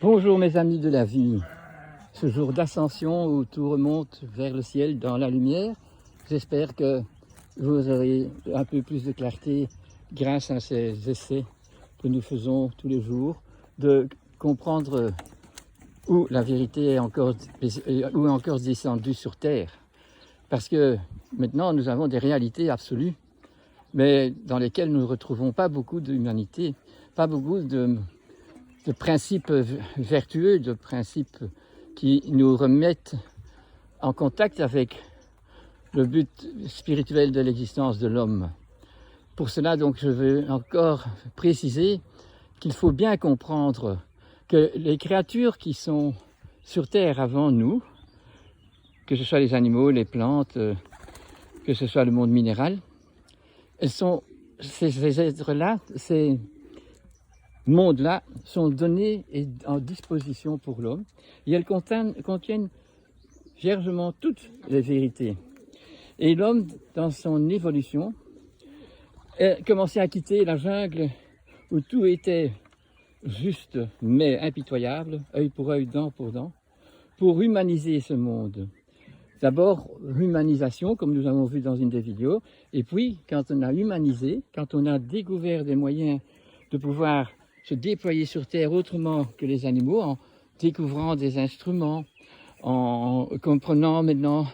Bonjour mes amis de la vie, ce jour d'ascension où tout remonte vers le ciel dans la lumière, j'espère que vous aurez un peu plus de clarté grâce à ces essais que nous faisons tous les jours, de comprendre où la vérité est encore descendue sur terre. Parce que maintenant nous avons des réalités absolues, mais dans lesquelles nous ne retrouvons pas beaucoup d'humanité, pas beaucoup de principes vertueux, de principes qui nous remettent en contact avec le but spirituel de l'existence de l'homme. Pour cela, donc, je veux encore préciser qu'il faut bien comprendre que les créatures qui sont sur Terre avant nous, que ce soit les animaux, les plantes, que ce soit le monde minéral, ces êtres-là, ces mondes-là sont donnés et en disposition pour l'homme, et elles contiennent viergement toutes les vérités. Et l'homme, dans son évolution, a commencé à quitter la jungle où tout était juste mais impitoyable, œil pour œil, dent pour dent, pour humaniser ce monde. D'abord, humanisation, comme nous avons vu dans une des vidéos, et puis, quand on a humanisé, quand on a découvert des moyens de pouvoir se déployer sur Terre autrement que les animaux, en découvrant des instruments, en comprenant maintenant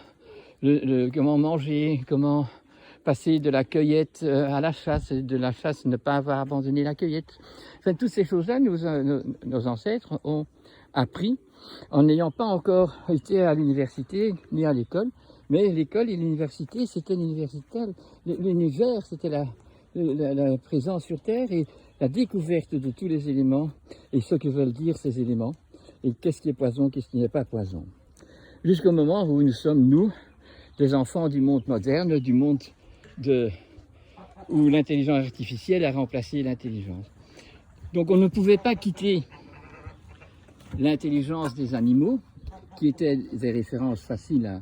comment manger, comment passer de la cueillette à la chasse, et de la chasse ne pas avoir abandonné la cueillette. Enfin, toutes ces choses-là, nos ancêtres ont appris en n'ayant pas encore été à l'université ni à l'école, mais l'école et l'université, c'était l'université, l'univers, c'était la présence sur Terre et la découverte de tous les éléments et ce que veulent dire ces éléments et qu'est-ce qui est poison, qu'est-ce qui n'est pas poison. Jusqu'au moment où nous sommes, nous, des enfants du monde moderne, du monde où l'intelligence artificielle a remplacé l'intelligence. Donc on ne pouvait pas quitter l'intelligence des animaux, qui étaient des références faciles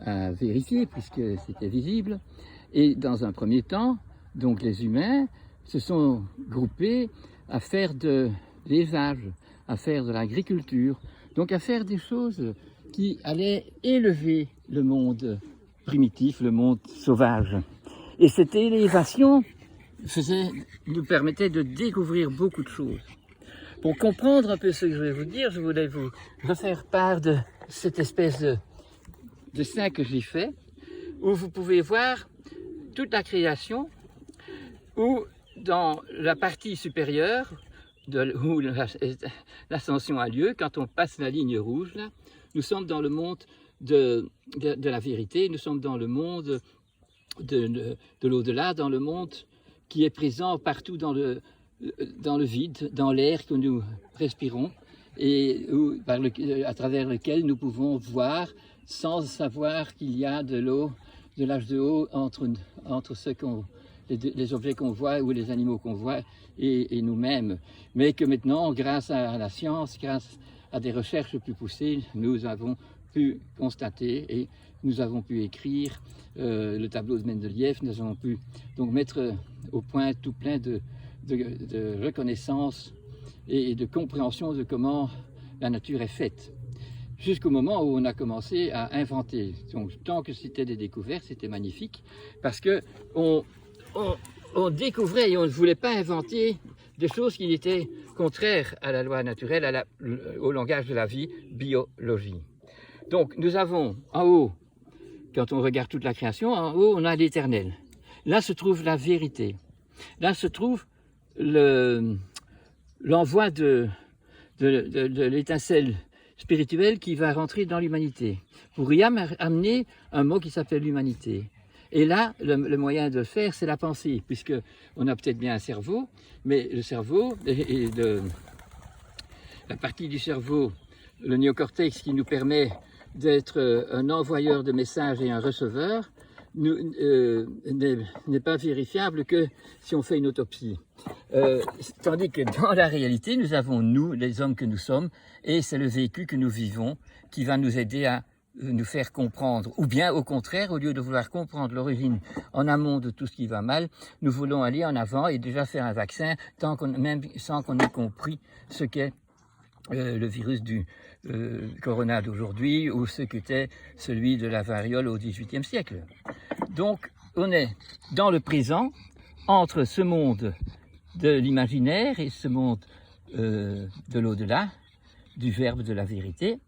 à vérifier puisque c'était visible, et dans un premier temps, donc les humains se sont groupés à faire de l'élevage, à faire de l'agriculture, donc à faire des choses qui allaient élever le monde primitif, le monde sauvage. Et cette élévation nous permettait de découvrir beaucoup de choses. Pour comprendre un peu ce que je vais vous dire, je voulais vous refaire part de cette espèce de dessin que j'ai fait, où vous pouvez voir toute la création, où dans la partie supérieure, où l'ascension a lieu, quand on passe la ligne rouge, là, nous sommes dans le monde de la vérité, nous sommes dans le monde de l'au-delà, dans le monde qui est présent partout dans le vide, dans l'air que nous respirons, et à travers lequel nous pouvons voir sans savoir qu'il y a de l'eau, de l'H2O entre les objets qu'on voit ou les animaux qu'on voit et nous-mêmes. Mais que maintenant, grâce à la science, grâce à des recherches plus poussées, nous avons pu constater et nous avons pu écrire le tableau de Mendeleïev, nous avons pu donc mettre au point tout plein de reconnaissance et de compréhension de comment la nature est faite. Jusqu'au moment où on a commencé à inventer. Donc, tant que c'était des découvertes, c'était magnifique, parce que on découvrait et on ne voulait pas inventer des choses qui étaient contraires à la loi naturelle, au langage de la vie, biologie. Donc, nous avons en haut, quand on regarde toute la création, en haut, on a l'éternel. Là se trouve la vérité. Là se trouve l'envoi de l'étincelle spirituelle qui va rentrer dans l'humanité, pour y amener un mot qui s'appelle l'humanité. Et là, le moyen de le faire, c'est la pensée, puisqu'on a peut-être bien un cerveau, mais le cerveau, la partie du cerveau, le néocortex qui nous permet d'être un envoyeur de messages et un receveur, n'est pas vérifiable que si on fait une autopsie. Tandis que dans la réalité, nous avons nous, les hommes que nous sommes, et c'est le vécu que nous vivons qui va nous aider à nous faire comprendre. Ou bien, au contraire, au lieu de vouloir comprendre l'origine en amont de tout ce qui va mal, nous voulons aller en avant et déjà faire un vaccin même sans qu'on ait compris ce qu'est le virus du corona d'aujourd'hui ou ce qu'était celui de la variole au XVIIIe siècle. Donc, on est dans le présent, entre ce monde de l'imaginaire et ce monde de l'au-delà, du verbe de la vérité.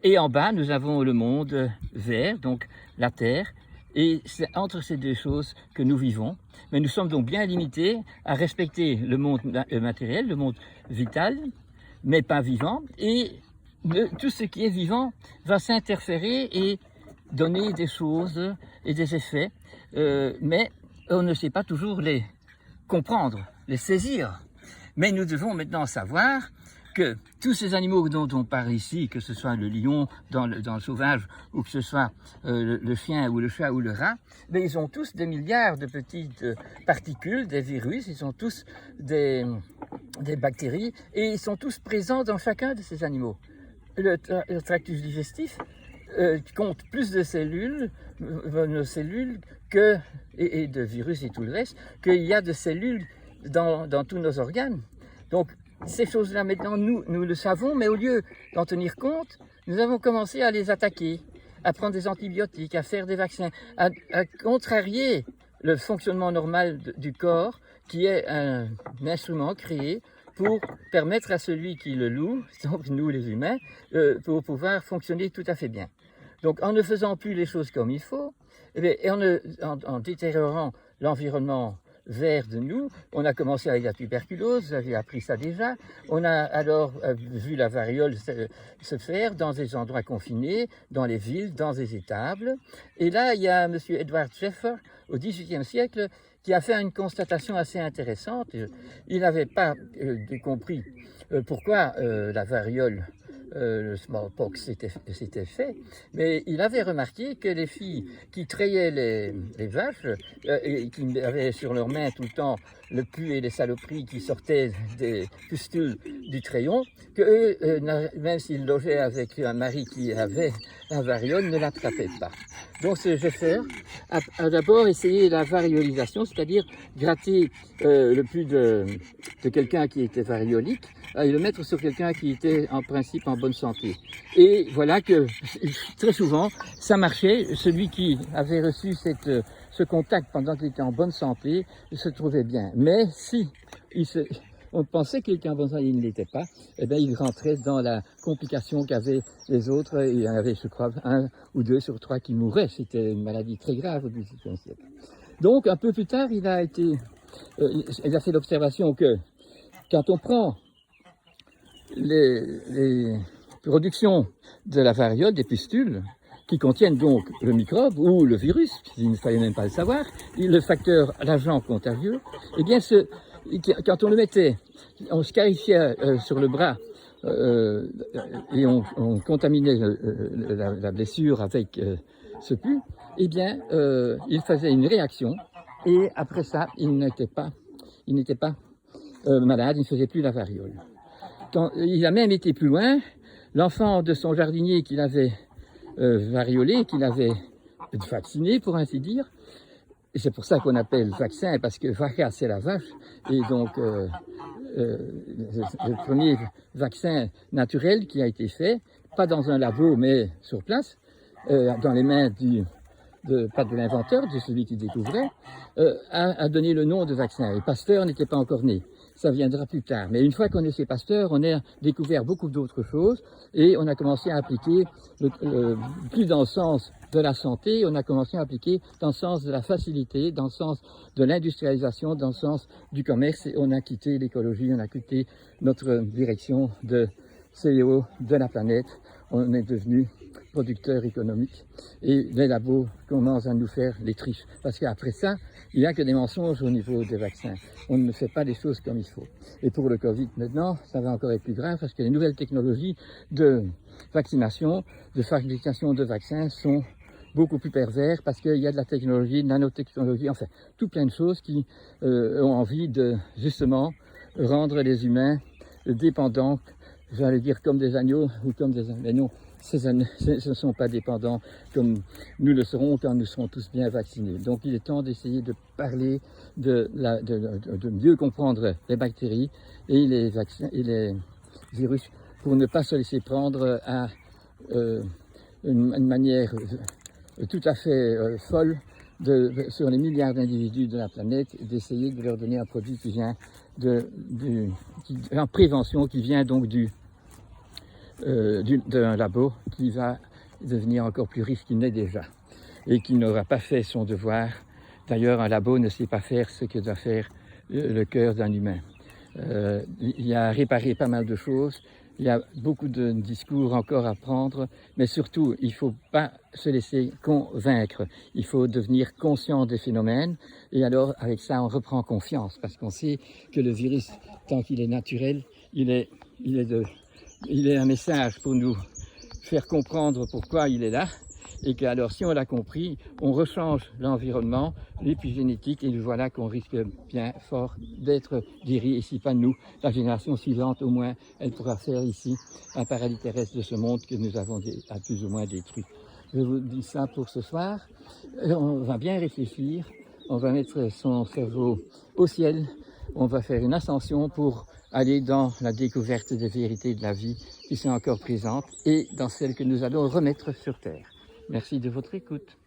Et en bas, nous avons le monde vert, donc la Terre, et c'est entre ces deux choses que nous vivons. Mais nous sommes donc bien limités à respecter le monde matériel, le monde vital, mais pas vivant, et tout ce qui est vivant va s'interférer et donner des choses et des effets, mais on ne sait pas toujours les comprendre, les saisir. Mais nous devons maintenant savoir que tous ces animaux dont on parle ici, que ce soit le lion dans le sauvage, ou que ce soit le chien ou le chat ou le rat, mais ils ont tous des milliards de petites particules, des virus, ils ont tous des bactéries, et ils sont tous présents dans chacun de ces animaux. Le tractus digestif compte plus de cellules, nos cellules, et de virus et tout le reste, qu'il y a de cellules dans tous nos organes. Donc, ces choses-là, maintenant, nous le savons, mais au lieu d'en tenir compte, nous avons commencé à les attaquer, à prendre des antibiotiques, à faire des vaccins, à contrarier le fonctionnement normal du corps, qui est un instrument créé pour permettre à celui qui le loue, donc nous les humains, pour pouvoir fonctionner tout à fait bien. Donc, en ne faisant plus les choses comme il faut, et en détériorant l'environnement vert de nous, on a commencé avec la tuberculose, vous avez appris ça déjà, on a alors vu la variole se faire dans des endroits confinés, dans les villes, dans des étables, et là il y a M. Edward Jenner, au XVIIIe siècle, qui a fait une constatation assez intéressante. Il n'avait pas compris pourquoi la variole, le smallpox s'était fait, mais il avait remarqué que les filles qui trayaient les vaches et qui avaient sur leurs mains tout le temps le pu et les saloperies qui sortaient des pustules du crayon, que eux, même s'ils logeaient avec un mari qui avait la variole, ne l'attrapaient pas. Donc ce Jenner a d'abord essayé la variolisation, c'est-à-dire gratter le pus de quelqu'un qui était variolique, et le mettre sur quelqu'un qui était en principe en bonne santé. Et voilà que très souvent, ça marchait. Celui qui avait reçu ce contact pendant qu'il était en bonne santé se trouvait bien. Mais si on pensait qu'il était en bonne santé, il ne l'était pas, eh bien, il rentrait dans la complication qu'avaient les autres. Il y en avait, je crois, 1 ou 2 sur 3 qui mouraient. C'était une maladie très grave au XVIIIe siècle. Donc, un peu plus tard, il a fait l'observation que quand on prend les productions de la variole, des pustules, qui contiennent donc le microbe ou le virus, il ne fallait même pas le savoir, le facteur, l'agent contagieux, eh bien, quand on le mettait, on scarifiait sur le bras et on contaminait la blessure avec ce pus, eh bien, il faisait une réaction et après ça, il n'était pas malade, il ne faisait plus la variole. Il a même été plus loin, l'enfant de son jardinier qu'il avait variolé, qu'il avait vacciné pour ainsi dire, et c'est pour ça qu'on appelle vaccin, parce que vaca c'est la vache, et donc le premier vaccin naturel qui a été fait, pas dans un labo mais sur place, dans les mains pas de l'inventeur, de celui qui découvrait, a donné le nom de vaccin. Et Pasteur n'était pas encore né. Ça viendra plus tard. Mais une fois qu'on est chez Pasteur, on a découvert beaucoup d'autres choses et on a commencé à appliquer, plus dans le sens de la santé, on a commencé à appliquer dans le sens de la facilité, dans le sens de l'industrialisation, dans le sens du commerce. Et on a quitté l'écologie, on a quitté notre direction de CEO de la planète. On est devenu producteurs économiques et les labos commencent à nous faire les triches parce qu'après ça, il n'y a que des mensonges au niveau des vaccins. On ne fait pas les choses comme il faut. Et pour le Covid maintenant, ça va encore être plus grave parce que les nouvelles technologies de vaccination, de fabrication de vaccins sont beaucoup plus pervers parce qu'il y a de la technologie, de nanotechnologie, enfin, tout plein de choses qui ont envie de justement rendre les humains dépendants, j'allais dire comme des agneaux ou comme des... Mais non, ce ne sont pas dépendants comme nous le serons quand nous serons tous bien vaccinés. Donc il est temps d'essayer de parler, de mieux comprendre les bactéries et les vaccins et les virus pour ne pas se laisser prendre à une manière tout à fait folle sur les milliards d'individus de la planète, d'essayer de leur donner un produit qui vient en prévention, qui vient donc d'un labo qui va devenir encore plus riche qu'il n'est déjà et qui n'aura pas fait son devoir. D'ailleurs, un labo ne sait pas faire ce que doit faire le cœur d'un humain. Il y a réparé pas mal de choses, il y a beaucoup de discours encore à prendre, mais surtout, il ne faut pas se laisser convaincre. Il faut devenir conscient des phénomènes, et alors, avec ça, on reprend confiance, parce qu'on sait que le virus, tant qu'il est naturel, il est un message pour nous faire comprendre pourquoi il est là, et que alors si on l'a compris, on rechange l'environnement, l'épigénétique, et voilà qu'on risque bien fort d'être guéri, et si pas nous, la génération suivante au moins, elle pourra faire ici un paradis terrestre de ce monde que nous avons à plus ou moins détruit. Je vous dis ça pour ce soir, on va bien réfléchir, on va mettre son cerveau au ciel, on va faire une ascension pour aller dans la découverte des vérités de la vie qui sont encore présentes et dans celles que nous allons remettre sur terre. Merci de votre écoute.